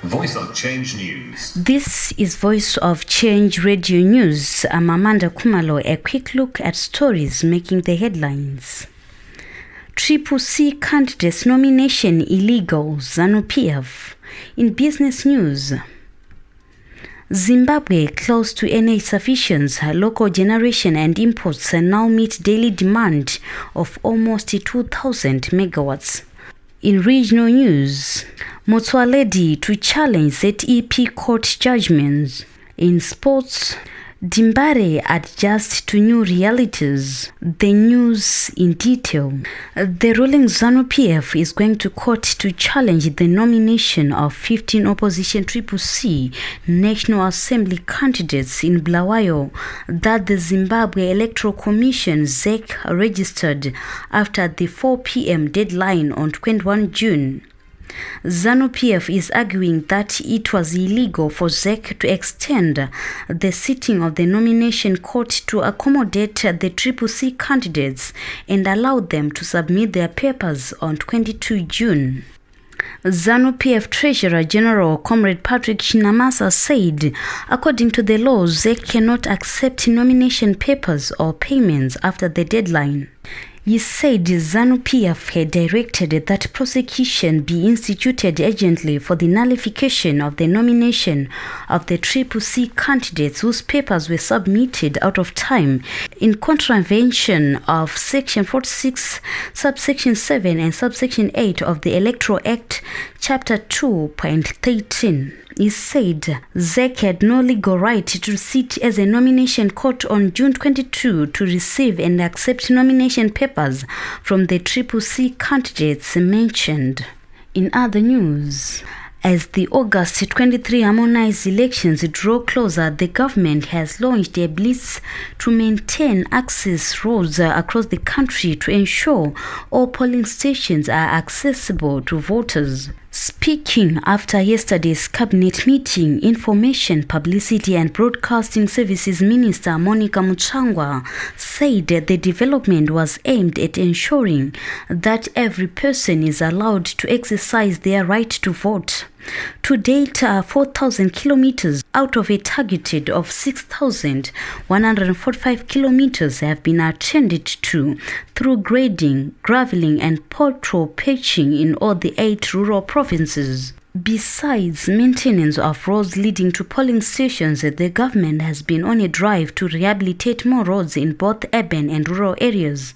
Voice of Change News. This is Voice of Change Radio News. I'm Amanda Kumalo. A quick look at stories making the headlines. C candidates nomination illegal, ZANU-PF. In business news, Zimbabwe close to energy sufficiency, local generation and imports now meet daily demand of almost 2,000 megawatts. In regional news, Motsoaledi to challenge ZEP court judgments. In sports, Dembare adjusts to new realities. The news in detail. The ruling ZANU-PF is going to court to challenge the nomination of 15 opposition C National Assembly candidates in Bulawayo that the Zimbabwe Electoral Commission ZEC registered after the 4 p.m. deadline on 21 June. ZANU-PF is arguing that it was illegal for ZEC to extend the sitting of the nomination court to accommodate the C candidates and allow them to submit their papers on 22 June. ZANU-PF Treasurer General Comrade Patrick Chinamasa said, according to the law, ZEC cannot accept nomination papers or payments after the deadline. He said ZANU-PF had directed that prosecution be instituted urgently for the nullification of the nomination of the C candidates whose papers were submitted out of time in contravention of Section 46, Subsection 7 and Subsection 8 of the Electoral Act, Chapter 2.13. He said ZEC had no legal right to sit as a nomination court on June 22 to receive and accept nomination papers from the C candidates mentioned. In other news, as the August 23 harmonized elections draw closer, the government has launched a blitz to maintain access roads across the country to ensure all polling stations are accessible to voters. Speaking after yesterday's cabinet meeting, Information, Publicity and Broadcasting Services Minister Monica Mutsvangwa said that the development was aimed at ensuring that every person is allowed to exercise their right to vote. To date, 4,000 kilometers out of a targeted of 6,145 kilometers have been attended to through grading, gravelling and pothole patching in all the 8 rural provinces. Besides maintenance of roads leading to polling stations, the government has been on a drive to rehabilitate more roads in both urban and rural areas.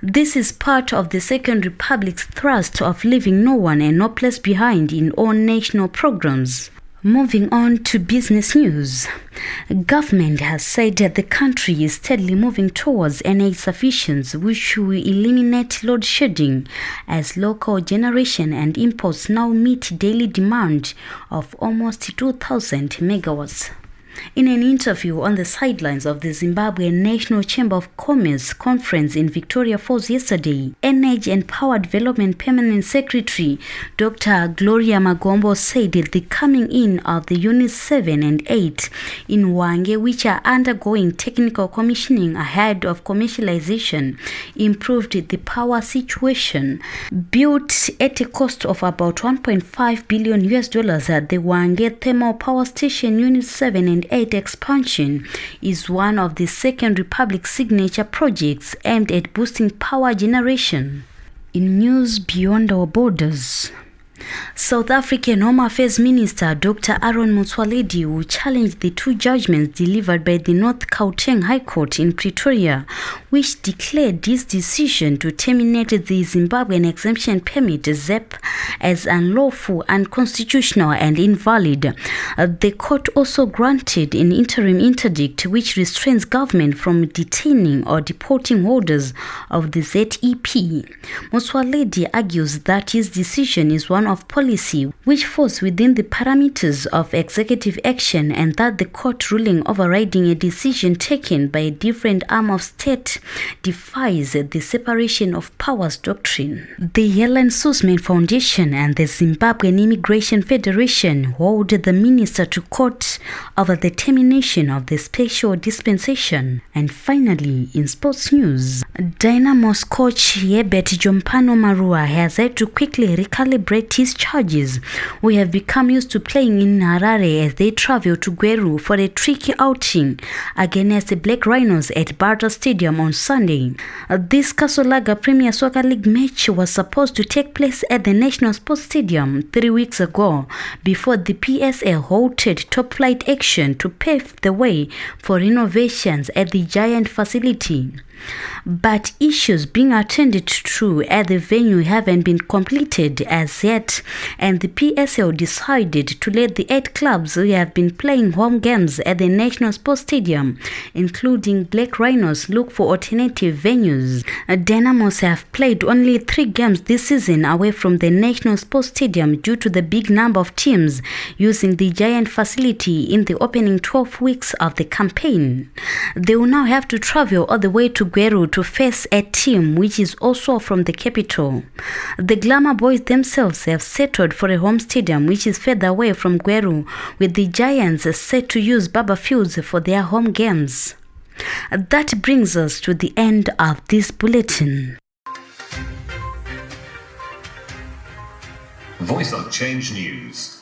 This is part of the Second Republic's thrust of leaving no one and no place behind in all national programs. Moving on to business news. Government has said that the country is steadily moving towards energy sufficiency, which will eliminate load shedding as local generation and imports now meet daily demand of almost 2,000 megawatts. In an interview on the sidelines of the Zimbabwe National Chamber of Commerce conference in Victoria Falls yesterday, Energy and Power Development Permanent Secretary Dr. Gloria Magombo said that the coming in of the Units 7 and 8 in Hwange, which are undergoing technical commissioning ahead of commercialization, improved the power situation. Built at a cost of about $1.5 billion, the Hwange Thermal Power Station Unit 7 and 8 expansion is one of the Second Republic's signature projects aimed at boosting power generation. In news beyond our borders, South African Home Affairs Minister Dr. Motsoaledi will challenge the 2 judgments delivered by the North Gauteng High Court in Pretoria, which declared this decision to terminate the Zimbabwean Exemption Permit ZEP as unlawful, unconstitutional and invalid. The court also granted an interim interdict which restrains government from detaining or deporting holders of the ZEP. Motsoaledi argues that his decision is one of policy which falls within the parameters of executive action and that the court ruling overriding a decision taken by a different arm of state defies the separation of powers doctrine. The Helen Suzman Foundation and the Zimbabwean Immigration Federation hold the minister to court over the termination of the special dispensation. And finally, in sports news, Dynamo's coach Herbert Jompano Marua has had to quickly recalibrate his charges, who have become used to playing in Harare as they travel to Gweru for a tricky outing against the Black Rhinos at Barta Stadium on Sunday. This Kasolaga Premier Soccer League match was supposed to take place at the National Sports Stadium 3 weeks ago before the PSL halted top-flight action to pave the way for renovations at the giant facility. But issues being attended to at the venue haven't been completed as yet, and the PSL decided to let the 8 clubs who have been playing home games at the National Sports Stadium, including Black Rhinos, look for alternative venues. Dynamos have played only 3 games this season away from the National Sports Stadium due to the big number of teams using the giant facility in the opening 12 weeks of the campaign. They will now have to travel all the way to Gweru to face a team which is also from the capital. The Glamour Boys themselves have settled for a home stadium which is further away from Gweru, with the Giants set to use Baba Fields for their home games. That brings us to the end of this bulletin. Voice of Change News.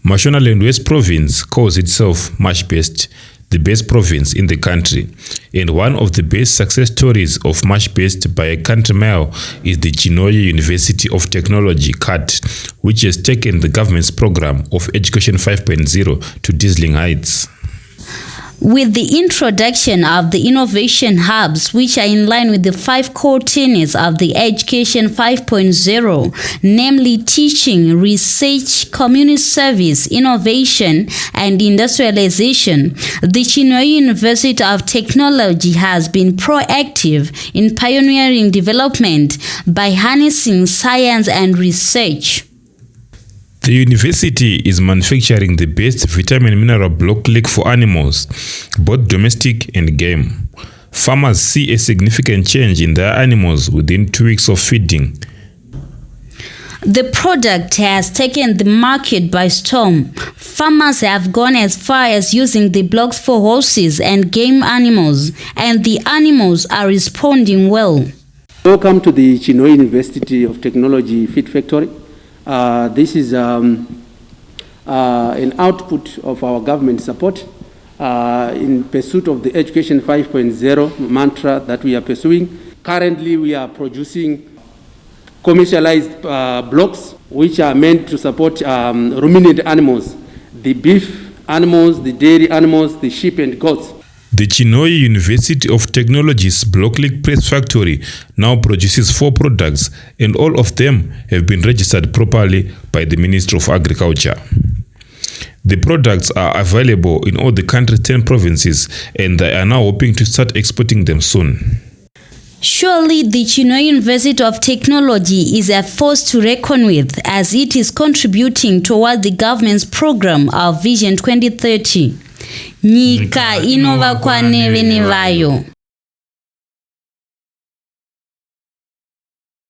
Mashonaland West Province calls itself much best, the best province in the country, and one of the best success stories of much best by a country mile is the Chinoyi University of Technology CAT, which has taken the government's program of Education 5.0 to dazzling heights. With the introduction of the innovation hubs, which are in line with the 5 core tenets of the Education 5.0, namely teaching, research, community service, innovation, and industrialization, the Chinoyi University of Technology has been proactive in pioneering development by harnessing science and research. The university is manufacturing the best vitamin mineral block lake for animals, both domestic and game. Farmers see a significant change in their animals within 2 weeks of feeding. The product has taken the market by storm. Farmers have gone as far as using the blocks for horses and game animals, and the animals are responding well. Welcome to the Chinoyi University of Technology Feed Factory. This is an output of our government support in pursuit of the Education 5.0 mantra that we are pursuing. Currently, we are producing commercialized blocks which are meant to support ruminant animals, the beef animals, the dairy animals, the sheep and goats. The Chinoyi University of Technology's Block Lake Press Factory now produces 4 products, and all of them have been registered properly by the Ministry of Agriculture. The products are available in all the country's 10 provinces, and they are now hoping to start exporting them soon. Surely the Chinoyi University of Technology is a force to reckon with, as it is contributing toward the government's program of Vision 2030. Nyika inova kwa neve nevayo.